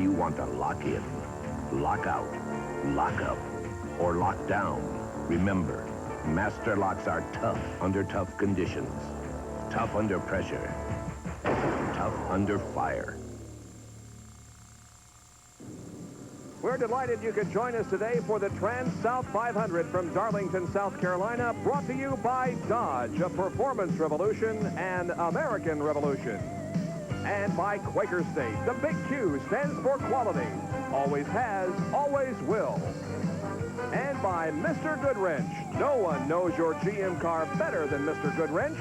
you want to lock in, lock out, lock up, or lock down, remember, master locks are tough under tough conditions, tough under pressure, tough under fire. We're delighted you could join us today for the Trans-South 500 from Darlington, South Carolina, brought to you by Dodge, a performance revolution and American revolution. And by Quaker State. The big Q stands for quality. Always has, always will. And by Mr. Goodwrench. No one knows your GM car better than Mr. Goodwrench.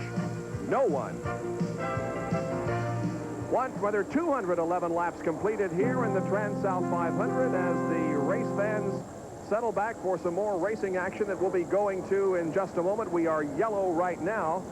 No one. Whether 211 laps completed here in the Trans-South 500 as the race fans settle back for some more racing action that we'll be going to in just a moment. We are yellow right now.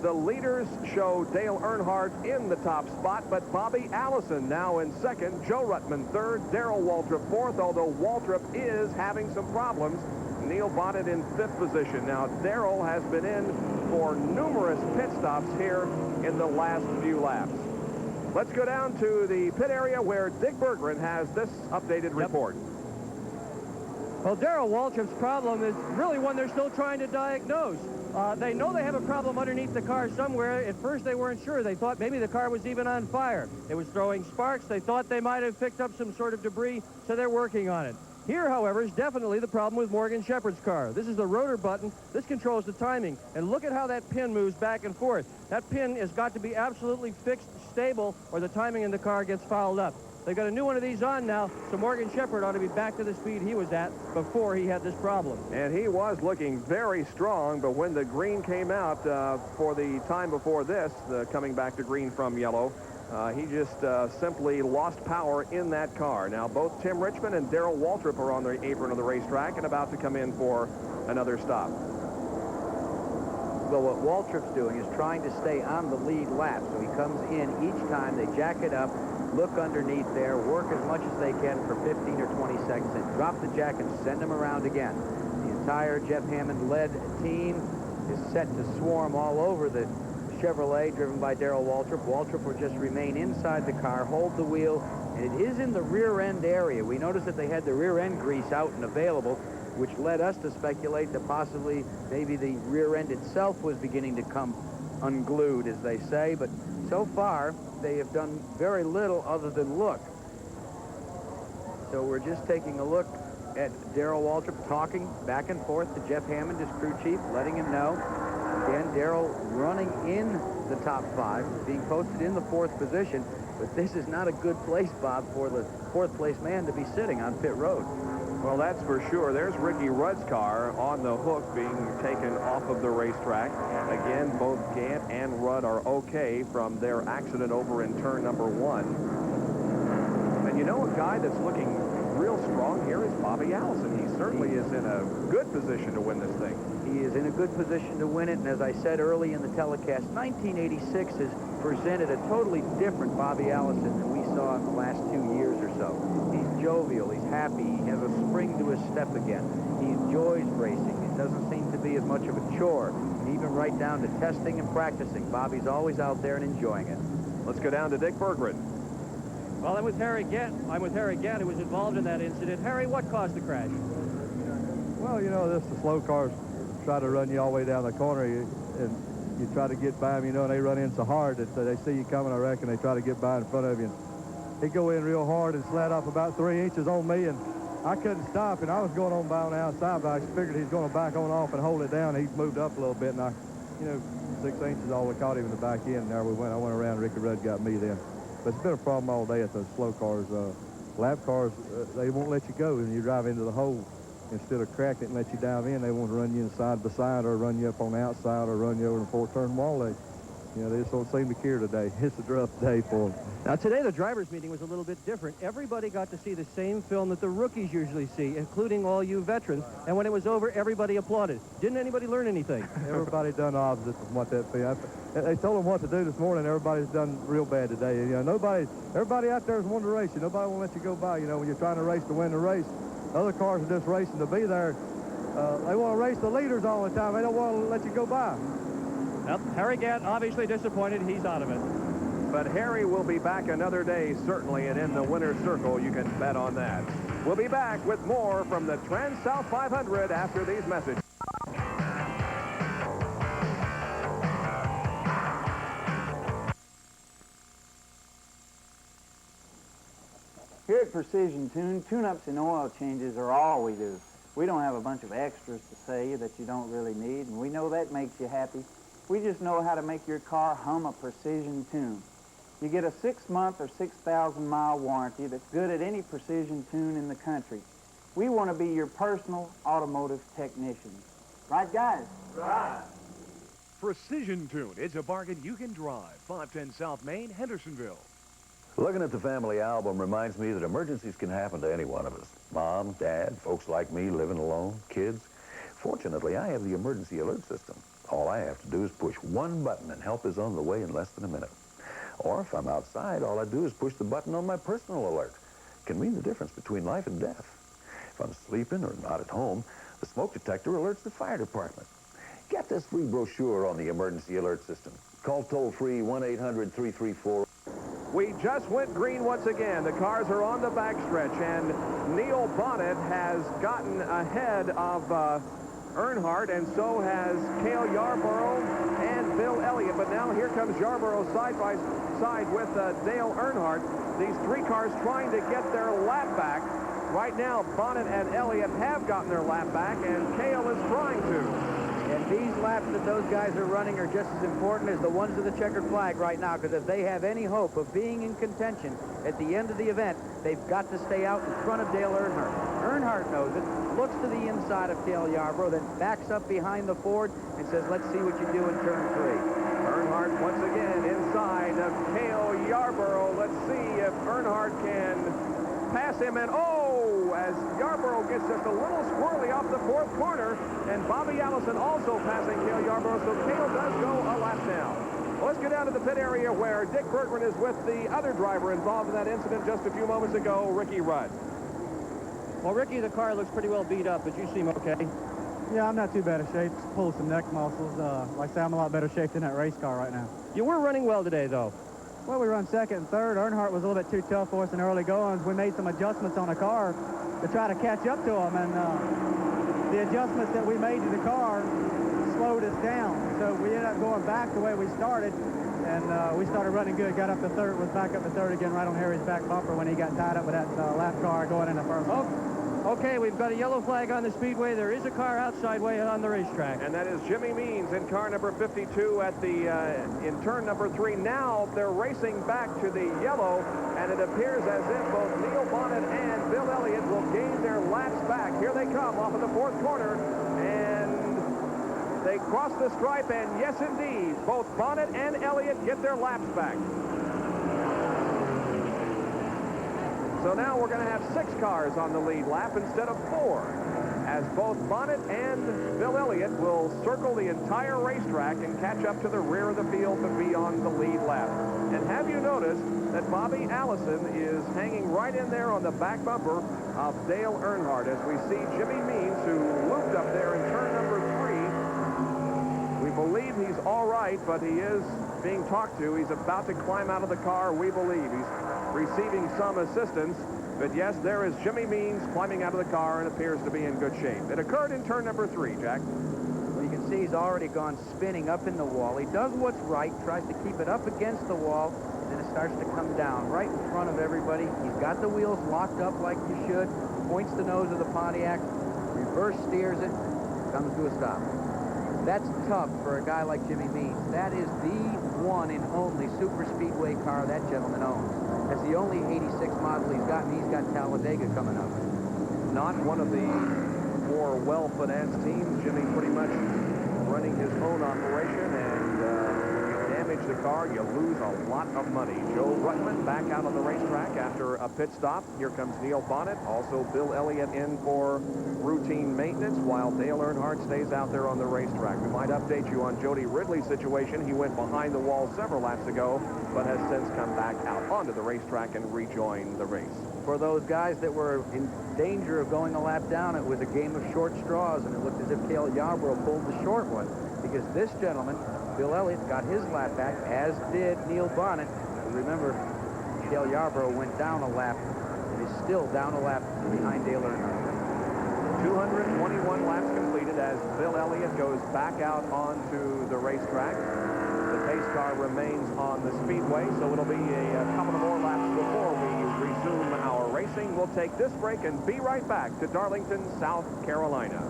The leaders show Dale Earnhardt in the top spot, but Bobby Allison now in second, Joe Ruttman third, Darrell Waltrip fourth, although Waltrip is having some problems. Neil Bonnet in fifth position. Now, Darrell has been in for numerous pit stops here in the last few laps. Let's go down to the pit area where Dick Berggren has this updated report. Well, Darrell Waltrip's problem is really one they're still trying to diagnose. They know they have a problem underneath the car somewhere. At first, they weren't sure. They thought maybe the car was even on fire. It was throwing sparks. They thought they might have picked up some sort of debris, so they're working on it. Here, however, is definitely the problem with Morgan Shepherd's car. This is the rotor button. This controls the timing. And look at how that pin moves back and forth. That pin has got to be absolutely fixed, stable, or the timing in the car gets fouled up. They've got a new one of these on now, so Morgan Shepherd ought to be back to the speed he was at before he had this problem. And he was looking very strong, but when the green came out for the time before this, coming back to green from yellow, he just simply lost power in that car. Now, both Tim Richmond and Darrell Waltrip are on the apron of the racetrack and about to come in for another stop. Well, what Waltrip's doing is trying to stay on the lead lap. So he comes in each time, they jack it up, look underneath there, work as much as they can for 15 or 20 seconds, and drop the jack and send them around again. The entire Jeff Hammond-led team is set to swarm all over the Chevrolet driven by Darrell Waltrip. Waltrip will just remain inside the car, hold the wheel, and it is in the rear end area. We noticed that they had the rear end grease out and available, which led us to speculate that possibly maybe the rear end itself was beginning to come unglued, as they say, but so far they have done very little other than look. So we're just taking a look at Darrell Waltrip talking back and forth to Jeff Hammond, his crew chief, letting him know. Again, Darrell running in the top five, being posted in the fourth position, but this is not a good place, Bob, for the fourth place man to be sitting on pit road. Well, that's for sure. There's Ricky Rudd's car on the hook being taken off of the racetrack. Again, both Gant and Rudd are okay from their accident over in turn number one. And you know, a guy that's looking real strong here is Bobby Allison. He certainly is in a good position to win this thing. He is in a good position to win it, and as I said early in the telecast, 1986 has presented a totally different Bobby Allison than we saw in the last 2 years or so. He's jovial, he's happy, he has a spring to his step again. He enjoys racing. It doesn't seem to be as much of a chore. Even right down to testing and practicing, Bobby's always out there and enjoying it. Let's go down to Dick Berggren. Well, I'm with Harry Gant, who was involved in that incident. Harry, what caused the crash? Well, you know, the slow cars try to run you all the way down the corner, and you try to get by them, you know, and they run in so hard that they see you coming, I reckon. They try to get by in front of you. And he go in real hard and slid off about 3 inches on me, and I couldn't stop, and I was going on by on the outside, but I figured he was going to back on off and hold it down. He moved up a little bit, and I, you know, 6 inches all we caught him in the back end, and there we went. I went around, Ricky Rudd got me then. But it's been a problem all day at those slow cars. Lap cars, they won't let you go when you drive into the hole. Instead of cracking it and let you dive in, they want to run you inside by side or run you up on the outside or run you over the four-turn wall. You know, they just don't seem to care today. It's a rough day for them. Now, today the drivers' meeting was a little bit different. Everybody got to see the same film that the rookies usually see, including all you veterans. And when it was over, everybody applauded. Didn't anybody learn anything? Everybody done the opposite from what that film. They told them what to do this morning. Everybody's done real bad today. You know, everybody out there is wanting to race you. Nobody won't let you go by. You know, when you're trying to race to win the race, other cars are just racing to be there. They want to race the leaders all the time. They don't want to let you go by. Well, Harry Gant obviously disappointed. He's out of it. But Harry will be back another day, certainly, and in the winner's circle, you can bet on that. We'll be back with more from the Trans-South 500 after these messages. Here at Precision Tune, tune-ups and oil changes are all we do. We don't have a bunch of extras to sell you that you don't really need, and we know that makes you happy. We just know how to make your car hum a Precision Tune. You get a 6-month or 6,000-mile warranty that's good at any Precision Tune in the country. We want to be your personal automotive technicians. Right, guys? Right. Precision Tune. It's a bargain you can drive. 510 South Main, Hendersonville. Looking at the family album reminds me that emergencies can happen to any one of us. Mom, Dad, folks like me living alone, kids. Fortunately, I have the emergency alert system. All I have to do is push one button and help is on the way in less than a minute. Or if I'm outside, all I do is push the button on my personal alert. It can mean the difference between life and death. If I'm sleeping or not at home, the smoke detector alerts the fire department. Get this free brochure on the emergency alert system. Call toll-free 1-800-334. We just went green once again. The cars are on the backstretch, and Neil Bonnet has gotten ahead of Earnhardt, and so has Cale Yarborough and Bill Elliott. But now here comes Yarborough side by side with Dale Earnhardt. These three cars trying to get their lap back. Right now, Bonnet and Elliott have gotten their lap back, and Cale is trying to. And these laps that those guys are running are just as important as the ones of the checkered flag right now, because if they have any hope of being in contention at the end of the event, they've got to stay out in front of Dale Earnhardt. Earnhardt knows it, looks to the inside of Cale Yarborough, then backs up behind the Ford and says, let's see what you do in turn 3. Earnhardt once again inside of Cale Yarborough. Let's see if Earnhardt can pass him, and as Yarborough gets just a little squirrely off the fourth corner, and Bobby Allison also passing Cale Yarborough, so Cale does go a lap now. Well, let's get down to the pit area where Dick Bergman is with the other driver involved in that incident just a few moments ago, Ricky Rudd. Well, Ricky, the car looks pretty well beat up, but you seem okay. Yeah, I'm not too bad of shape. Just pull some neck muscles. Like I say, I'm a lot better shape than that race car right now. You were running well today, though. Well, we run second and third. Earnhardt was a little bit too tough for us in early goings. We made some adjustments on the car to try to catch up to him, and the adjustments that we made to the car slowed us down. So we ended up going back the way we started, and we started running good. Got up to third, was back up to third again right on Harry's back bumper when he got tied up with that lap car going into first. Okay, we've got a yellow flag on the speedway. There is a car outside way on the racetrack. And that is Jimmy Means in car number 52 at the in turn number 3. Now they're racing back to the yellow, and it appears as if both Neil Bonnet and Bill Elliott will gain their laps back. Here they come off of the fourth corner, and they cross the stripe, and yes, indeed, both Bonnet and Elliott get their laps back. So now we're going to have 6 cars on the lead lap instead of 4, as both Bonnet and Bill Elliott will circle the entire racetrack and catch up to the rear of the field to be on the lead lap. And have you noticed that Bobby Allison is hanging right in there on the back bumper of Dale Earnhardt, as we see Jimmy Means, who looped up there in turn number 3. We believe he's all right, but he is being talked to. He's about to climb out of the car, we believe. He's receiving some assistance, but yes, there is Jimmy Means climbing out of the car and appears to be in good shape. It occurred in turn number 3, Jack. Well, you can see he's already gone spinning up in the wall. He does what's right, tries to keep it up against the wall, then it starts to come down right in front of everybody. He's got the wheels locked up like you should, points the nose of the Pontiac, reverse steers it, comes to a stop. That's tough for a guy like Jimmy Means. That is the one and only super speedway car that gentleman owns. That's the only 86 model he's got, and he's got Talladega coming up. Not one of the more well-financed teams. Jimmy pretty much running his own operation, and you damage the car, you lose a lot of money. Joe Ruttman back out on the racetrack after a pit stop. Here comes Neil Bonnet, also Bill Elliott in for routine maintenance, while Dale Earnhardt stays out there on the racetrack. We might update you on Jody Ridley's situation. He went behind the wall several laps ago, but has since come back out onto the racetrack and rejoined the race. For those guys that were in danger of going a lap down, it was a game of short straws, and it looked as if Cale Yarborough pulled the short one, because this gentleman, Bill Elliott, got his lap back, as did Neil Bonnet. And remember, Michelle Yarborough went down a lap and is still down a lap behind Dale Earnhardt. 221 laps completed as Bill Elliott goes back out onto the racetrack. The pace car remains on the speedway, so it'll be a couple of more laps before we resume our racing. We'll take this break and be right back to Darlington, South Carolina.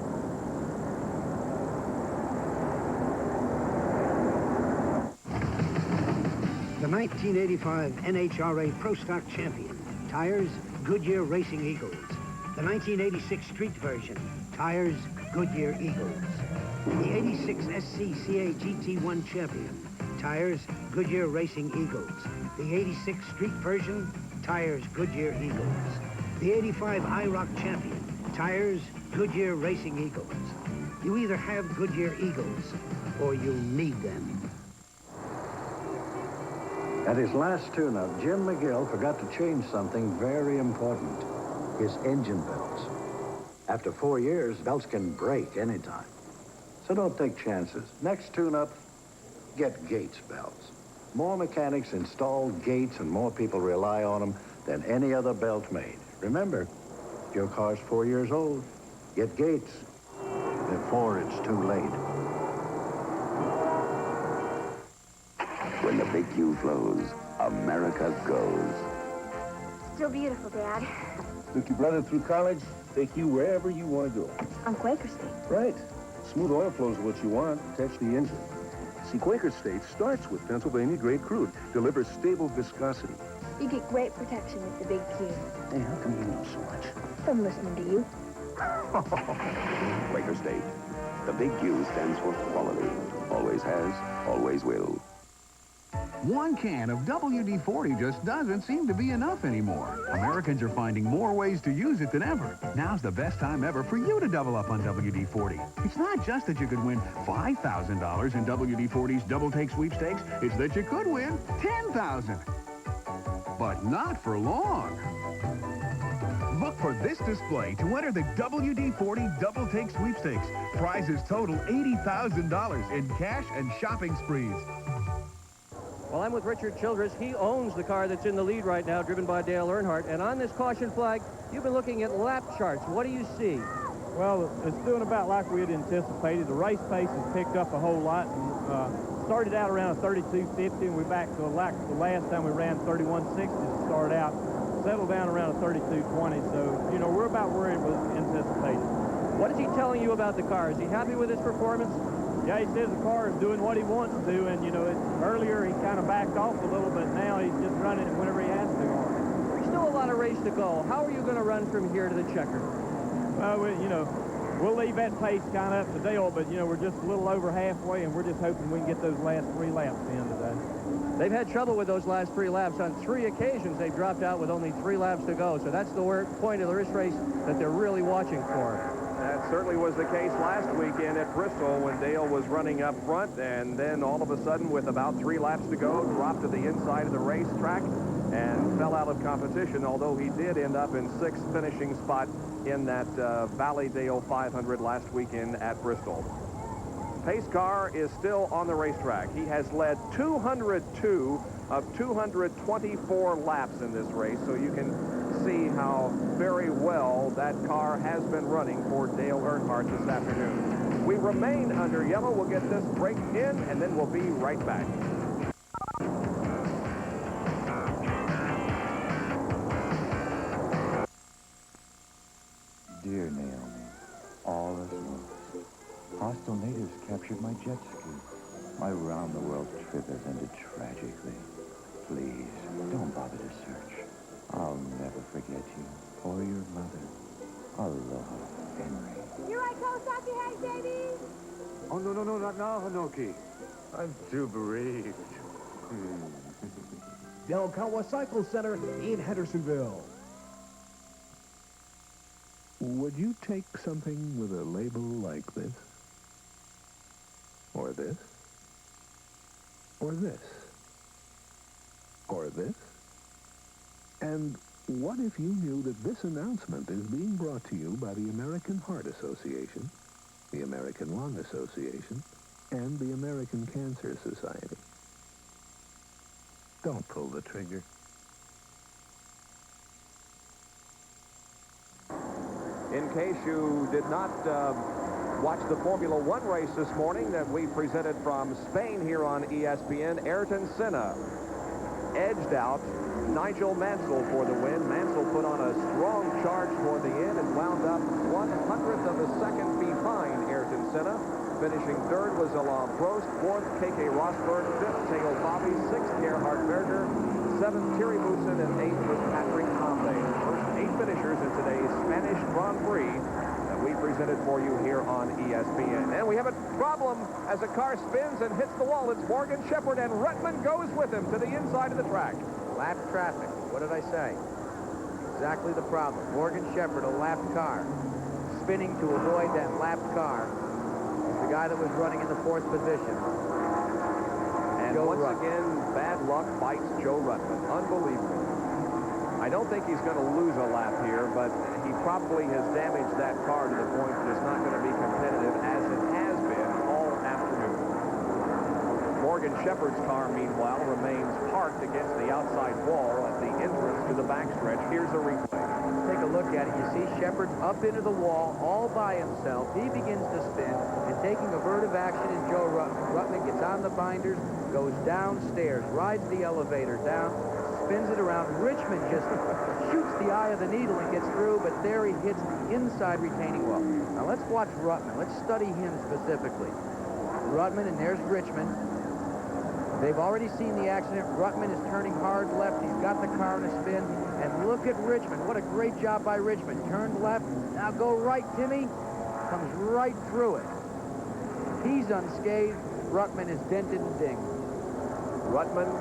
The 1985 NHRA Pro Stock champion. Tires, Goodyear Racing Eagles. The 1986 street version. Tires, Goodyear Eagles. The 86 SCCA GT1 champion. Tires, Goodyear Racing Eagles. The 86 street version. Tires, Goodyear Eagles. The 85 IROC champion. Tires, Goodyear Racing Eagles. You either have Goodyear Eagles or you need them. At his last tune-up, Jim McGill forgot to change something very important, his engine belts. After 4 years, belts can break anytime. So don't take chances. Next tune-up, get Gates belts. More mechanics install Gates and more people rely on them than any other belt made. Remember, if your car's 4 years old, get Gates before it's too late. When the big Q flows, America goes. Still beautiful, Dad. Took your brother through college, take you wherever you want to go. On Quaker State. Right. Smooth oil flow is what you want, protects the engine. See, Quaker State starts with Pennsylvania-grade crude, delivers stable viscosity. You get great protection with the big Q. Hey, how come you know so much? From listening to you. Quaker State. The big Q stands for quality. Always has, always will. One can of WD-40 just doesn't seem to be enough anymore. Americans are finding more ways to use it than ever. Now's the best time ever for you to double up on WD-40. It's not just that you could win $5,000 in WD-40's Double Take Sweepstakes. It's that you could win $10,000. But not for long. Look for this display to enter the WD-40 Double Take Sweepstakes. Prizes total $80,000 in cash and shopping sprees. Well, I'm with Richard Childress. He owns the car that's in the lead right now, driven by Dale Earnhardt. And on this caution flag, you've been looking at lap charts. What do you see? Well, it's doing about like we had anticipated. The race pace has picked up a whole lot. And, started out around a 32.50, and we're back to like the last time we ran 31.60 to start out. Settled down around a 32.20. So, you know, we're about where it was anticipated. What is he telling you about the car? Is he happy with its performance? Yeah, he says the car is doing what he wants to, and, you know, earlier he kind of backed off a little, but now he's just running it whenever he has to. There's still a lot of race to go. How are you going to run from here to the checker? You know, we'll leave that pace kind of up to Dale, but, you know, we're just a little over halfway, and we're just hoping we can get those last 3 laps in today. They've had trouble with those last 3 laps. On 3 occasions, they've dropped out with only 3 laps to go, so that's the point of the race that they're really watching for. That certainly was the case last weekend at Bristol when Dale was running up front, and then all of a sudden, with about 3 laps to go, dropped to the inside of the racetrack and fell out of competition, although he did end up in 6th finishing spot in that Valley Dale 500 last weekend at Bristol. Pace car is still on the racetrack. He has led 202 of 224 laps in this race, so you can see how very well that car has been running for Dale Earnhardt this afternoon. We remain under yellow. We'll get this break in, and then we'll be right back. Dear Naomi, all is lost. Hostile natives captured my jet ski. My round-the-world trip has ended tragically. Please, don't bother to search. I'll never forget you or your mother. Aloha, Henry. You like Kawasaki Hank, baby? Oh, no, not now, Hanoki. I'm too bereaved. Del Kawasaki Center in Hendersonville. Would you take something with a label like this? Or this? Or this? Or this? And what if you knew that this announcement is being brought to you by the American Heart Association, the American Lung Association, and the American Cancer Society? Don't pull the trigger. In case you did not watch the Formula One race this morning that we presented from Spain here on ESPN, Ayrton Senna edged out Nigel Mansell for the win. Mansell put on a strong charge toward the end and wound up 1/100th of a second behind Ayrton Senna. Finishing third was Alain Prost, fourth Keke Rosberg, fifth Theo Bobby, sixth Gerhard Berger, seventh Thierry Boussin, and eighth was Patrick Tambay. The first 8 finishers in today's Spanish Grand Prix that we presented for you here on ESPN. And we have a problem as a car spins and hits the wall. It's Morgan Shepherd, and Ruttman goes with him to the inside of the track. Lap traffic. What did I say? Exactly the problem. Morgan Shepherd, a lapped car, spinning to avoid that lapped car. It's the guy that was running in the 4th position. And once again, bad luck bites Joe Ruttman. Unbelievable. I don't think he's going to lose a lap here, but he probably has damaged that car to the point that it's not going to be competitive as it has been all afternoon. Morgan Shepherd's car, meanwhile, remains parked against the outside wall at the entrance to the backstretch. Here's a replay. Take a look at it. You see Shepherd's up into the wall all by himself. He begins to spin, and taking avertive action is Joe Ruttman. Ruttman gets on the binders, goes downstairs, rides the elevator down, spins it around. Richmond just shoots the eye of the needle and gets through, but there he hits the inside retaining wall. Now let's watch Ruttman. Let's study him specifically. Ruttman, and there's Richmond. They've already seen the accident. Ruttman is turning hard left. He's got the car in a spin. And look at Richmond. What a great job by Richmond. Turned left. Now go right, Timmy. Comes right through it. He's unscathed. Ruttman is dented and dinged. Ruttman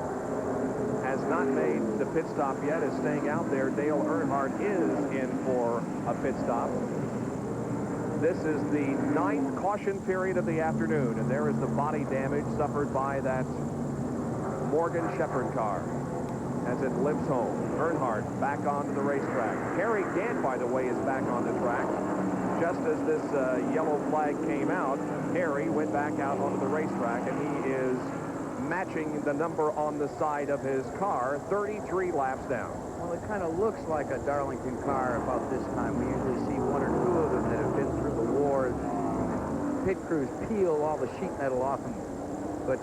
has not made the pit stop yet, is staying out there. Dale Earnhardt is in for a pit stop. This is the 9th caution period of the afternoon, and there is the body damage suffered by that Morgan Shepherd car as it limps home. Earnhardt back onto the racetrack. Harry Gant, by the way, is back on the track. Just as this yellow flag came out, Harry went back out onto the racetrack, and he is matching the number on the side of his car, 33 laps down. Well, it kind of looks like a Darlington car about this time. We usually see 1 or 2 of them that have been through the war. Pit crews peel all the sheet metal off him. But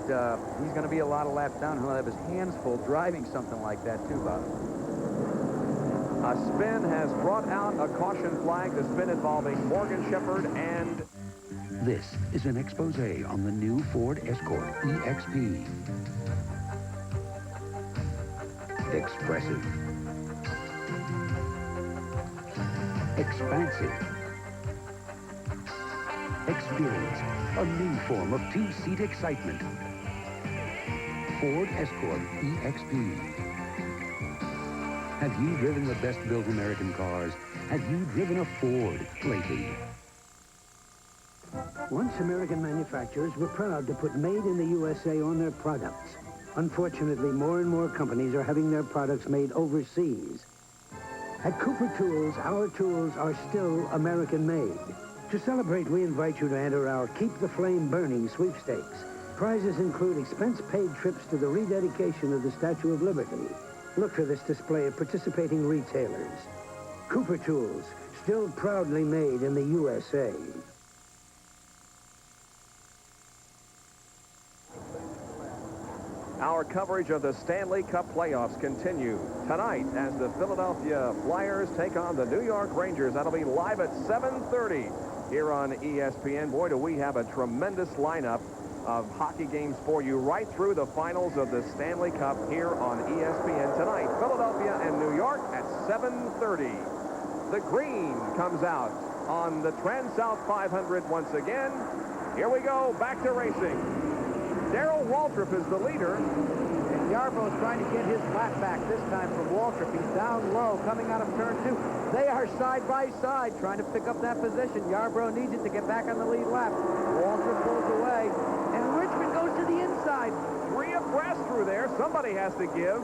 he's going to be a lot of laps down. He'll have his hands full driving something like that, too, Bob. A spin has brought out a caution flag, the spin involving Morgan Shepherd and... This is an expose on the new Ford Escort EXP. Expressive. Expansive. Experience a new form of 2-seat excitement. Ford Escort EXP. Have you driven the best-built American cars? Have you driven a Ford lately? Once American manufacturers were proud to put Made in the USA on their products. Unfortunately, more and more companies are having their products made overseas. At Cooper Tools, our tools are still American-made. To celebrate, we invite you to enter our Keep the Flame Burning sweepstakes. Prizes include expense-paid trips to the rededication of the Statue of Liberty. Look for this display at participating retailers. Cooper Tools, still proudly made in the USA. Our coverage of the Stanley Cup playoffs continue tonight as the Philadelphia Flyers take on the New York Rangers. That'll be live at 7:30 here on ESPN. Boy, do we have a tremendous lineup of hockey games for you right through the finals of the Stanley Cup here on ESPN tonight. Philadelphia and New York at 7:30. The green comes out on the Trans-South 500 once again. Here we go, back to racing. Darrell Waltrip is the leader. And Yarbrough's trying to get his lap back this time from Waltrip. He's down low, coming out of turn 2. They are side by side, trying to pick up that position. Yarbrough needs it to get back on the lead lap. Waltrip pulls away, and Richmond goes to the inside. 3 abreast through there. Somebody has to give.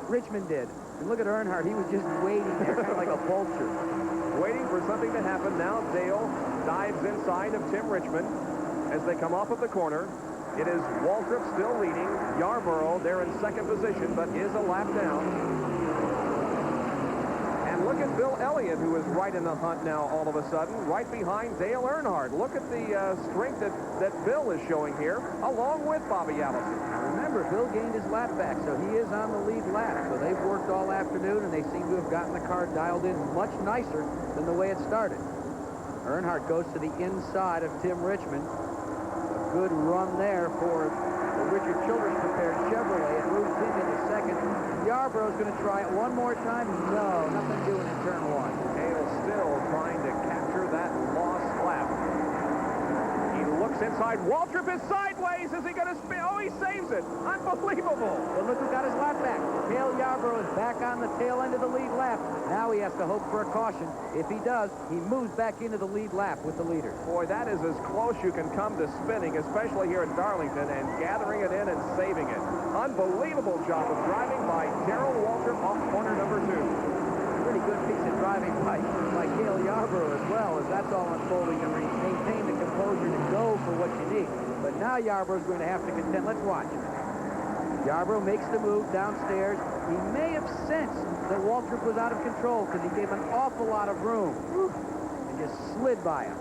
Richmond did. And look at Earnhardt. He was just waiting there, kind of like a vulture. Waiting for something to happen. Now Dale dives inside of Tim Richmond as they come off of the corner. It is Waltrip still leading. Yarborough there in second position, but is a lap down. And look at Bill Elliott, who is right in the hunt now all of a sudden, right behind Dale Earnhardt. Look at the strength that Bill is showing here, along with Bobby Allison. Remember, Bill gained his lap back, so he is on the lead lap. So they've worked all afternoon, and they seem to have gotten the car dialed in much nicer than the way it started. Earnhardt goes to the inside of Tim Richmond. A good run there for the Richard Childress prepared Chevrolet. It moves him into second. Yarborough's going to try it one more time. No, nothing doing in turn one. Hale still trying to capture that lost lap. He looks inside. Waltrip is sideways. Is he going to spin? Oh, he saves it. Unbelievable. Well, look who got his lap back. Cale Yarborough is back on the tail end of the lead lap. Now he has to hope for a caution. If he does, he moves back into the lead lap with the leaders. Boy, that is as close you can come to spinning, especially here at Darlington, and gathering it in and saving it. Unbelievable job of driving by Darrell Waltrip off corner number 2. Pretty good piece of driving by Cale Yarborough as well, as that's all unfolding, and maintain the composure to go for what you need. But now Yarborough's going to have to contend. Let's watch. Yarborough makes the move downstairs. He may have sensed that Waltrip was out of control because he gave an awful lot of room and just slid by him.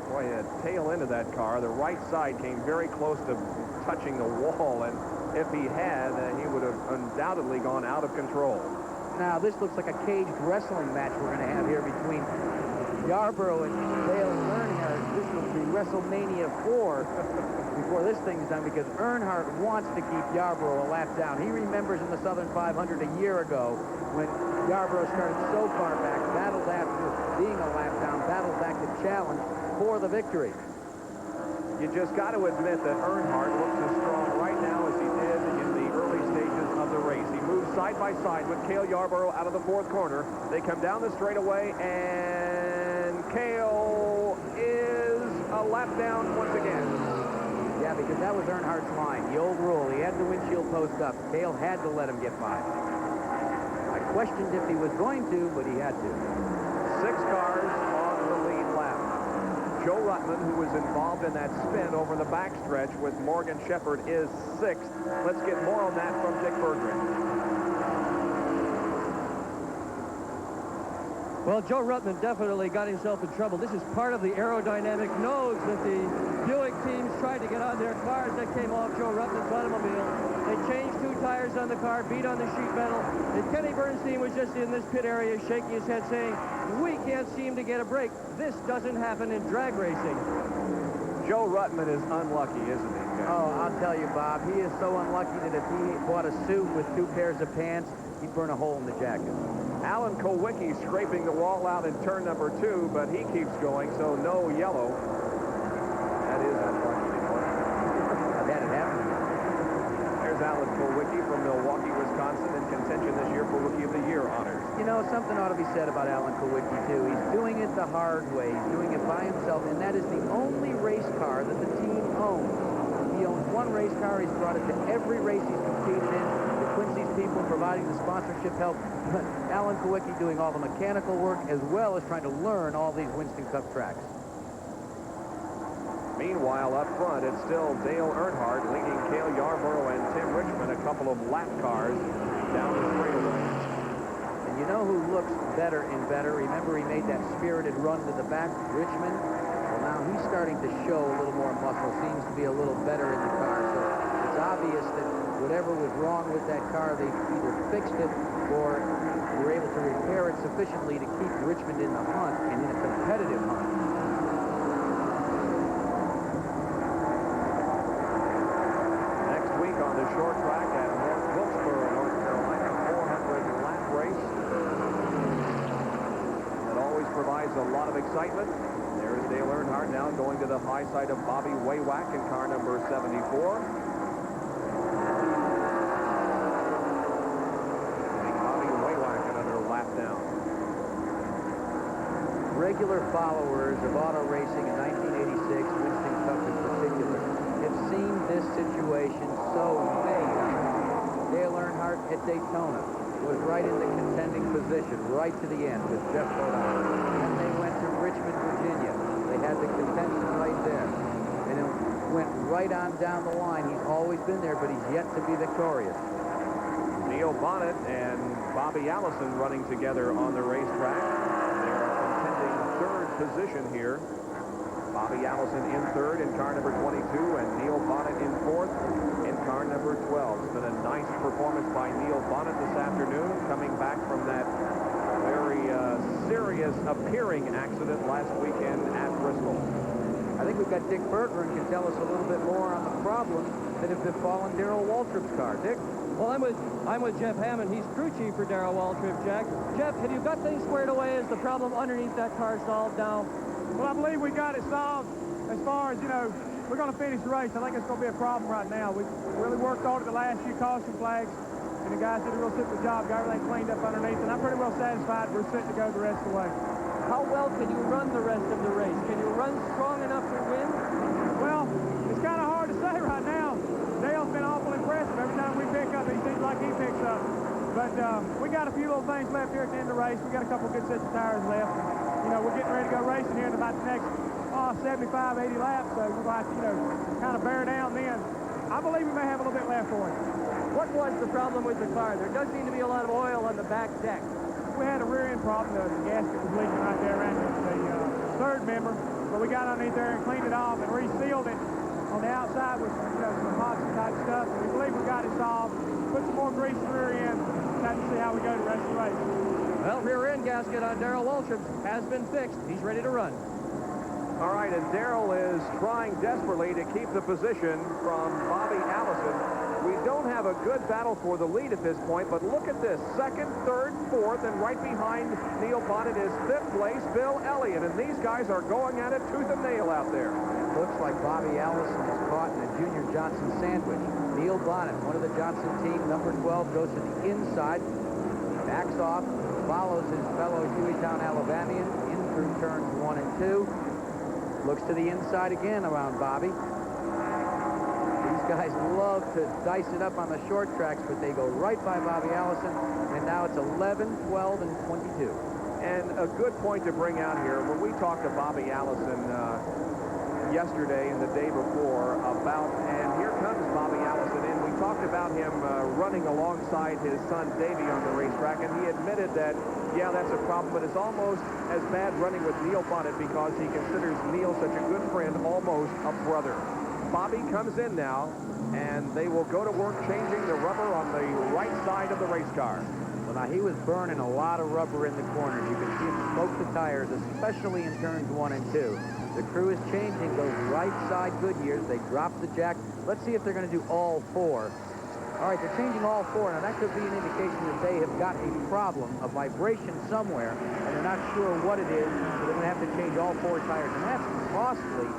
Boy, the tail end of that car, the right side came very close to touching the wall, and if he had, he would have undoubtedly gone out of control. Now, this looks like a caged wrestling match we're going to have here between Yarborough and Dale Earnhardt. This will be WrestleMania 4 before this thing's done, because Earnhardt wants to keep Yarborough a lap down. He remembers in the Southern 500 a year ago when Yarborough started so far back, battled after being a lap down, battled back to challenge for the victory. You just got to admit that Earnhardt looks as strong right now as he did in the early stages of the race. He moves side by side with Cale Yarborough out of the fourth corner. They come down the straightaway, and Cale is a lap down once again. Yeah, because that was Earnhardt's line. The old rule. He had the windshield post up. Cale had to let him get by. I questioned if he was going to, but he had to. 6 cars on the lead lap. Joe Ruttman, who was involved in that spin over the backstretch with Morgan Shepherd, is 6th. Let's get more on that from Dick Berggren. Well, Joe Ruttman definitely got himself in trouble. This is part of the aerodynamic nose that the Buick teams tried to get on their cars. That came off Joe Ruttman's automobile. They changed 2 tires on the car, beat on the sheet metal. And Kenny Bernstein was just in this pit area shaking his head saying, we can't seem to get a break. This doesn't happen in drag racing. Joe Ruttman is unlucky, isn't he? Oh, I'll tell you, Bob, he is so unlucky that if he bought a suit with 2 pairs of pants, he'd burn a hole in the jacket. Alan Kulwicki scraping the wall out in turn number 2, but he keeps going, so no yellow. That is unlucky. I've had it happen. There's Alan Kulwicki from Milwaukee, Wisconsin, in contention this year for Rookie of the Year honors. You know, something ought to be said about Alan Kulwicki, too. He's doing it the hard way. He's doing it by himself, and that is the only race car that the team owns. He owns 1 race car. He's brought it to every race he's competed in. The Quincy's people providing the sponsorship help. But Alan Kulwicki doing all the mechanical work as well as trying to learn all these Winston Cup tracks. Meanwhile, up front, it's still Dale Earnhardt leading Cale Yarborough and Tim Richmond, a couple of lap cars down the straightaway. And you know who looks better and better? Remember, he made that spirited run to the back, Richmond? Well, now he's starting to show a little more muscle, seems to be a little better in the car. So it's obvious that whatever was wrong with that car, they either fixed it or were able to repair it sufficiently to keep Richmond in the hunt and in a competitive hunt. Next week on the short track at North Wilkesboro, North Carolina, 400 lap race. That always provides a lot of excitement. There's Dale Earnhardt now going to the high side of Bobby Waywack in car number 74. Regular followers of auto racing in 1986, Winston Cup in particular, have seen this situation so many times. Dale Earnhardt at Daytona was right in the contending position, right to the end with Jeff Bodine. Then they went to Richmond, Virginia. They had the contention right there. And it went right right on down the line. He's always been there, but he's yet to be victorious. Neil Bonnet and Bobby Allison running together on the racetrack. They are contending third position here. Bobby Allison in third in car number 22, and Neil Bonnet in fourth in car number 12. It's been a nice performance by Neil Bonnet this afternoon, coming back from that very serious appearing accident last weekend at Bristol. I think we've got Dick Berger and can tell us a little bit more on the problems that have befallen Darrell Waltrip's car. Dick? Well, I'm with Jeff Hammond. He's crew chief for Darrell Waltrip, Jack. Jeff, have you got things squared away? Is the problem underneath that car solved now? Well, I believe we got it solved as far as, you know, we're going to finish the race. I think it's going to be a problem right now. We really worked on it the last few caution flags, and the guys did a real simple job, got everything cleaned up underneath, and I'm pretty well satisfied we're set to go the rest of the way. How well can you run the rest of the race? Can you run strong enough to win? Well, it's kind of hard to say right now. Dale's been awful impressive. Every time we pick up, he seems like he picks up. But we got a few little things left here at the end of the race. We got a couple good sets of tires left. You know, we're getting ready to go racing here in about the next 75, 80 laps. So we'd like to, you know, kind of bear down then. I believe we may have a little bit left for it. What was the problem with the car? There does seem to be a lot of oil on the back deck. We had a rear end problem. The gasket was leaking right there around the third member. But we got underneath there and cleaned it off and resealed it on the outside with, you know, some epoxy type stuff. And we believe we got it solved. Put some more grease in the rear end. Got to see how we go the rest of the race. Well, rear end gasket on Darrell Waltrip has been fixed. He's ready to run. All right, and Darrell is trying desperately to keep the position from Bobby Allison. We don't have a good battle for the lead at this point, but look at this. Second, third, fourth, and right behind Neil Bonnet is fifth place Bill Elliott, and these guys are going at it tooth and nail out there. It looks like Bobby Allison is caught in a Junior Johnson sandwich. Neil Bonnet, one of the Johnson team, number 12, goes to the inside, backs off, follows his fellow Hueytown Alabamian in through turns 1 and 2. Looks to the inside again around Bobby. These guys love to dice it up on the short tracks, but they go right by Bobby Allison, and now it's 11, 12, and 22. And a good point to bring out here, when we talked to Bobby Allison yesterday and the day before about, and here comes Bobby Allison in, we talked about him running alongside his son Davey on the racetrack, and he admitted that, yeah, that's a problem, but it's almost as bad running with Neil Bonnet because he considers Neil such a good friend, almost a brother. Bobby comes in now, and they will go to work changing the rubber on the right side of the race car. Well, now, he was burning a lot of rubber in the corners. You can see him smoke the tires, especially in turns 1 and 2. The crew is changing those right side Goodyears. They drop the jack. Let's see if they're going to do all 4. All right, they're changing all 4. Now, that could be an indication that they have got a problem, a vibration somewhere, and they're not sure what it is, so they're going to have to change all 4 tires. And that's costly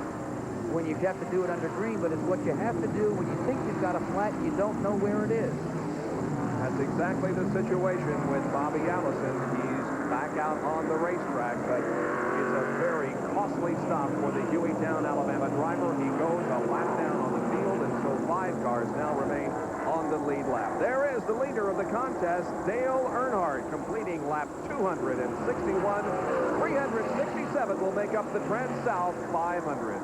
when you have to do it under green, but it's what you have to do when you think you've got a flat and you don't know where it is. That's exactly the situation with Bobby Allison. He's back out on the racetrack, but it's a very costly stop for the Hueytown, Alabama driver. He goes a lap down on the field, and so 5 cars now remain on the lead lap. There is the leader of the contest, Dale Earnhardt, completing lap 261. 367 will make up the Trans-South 500.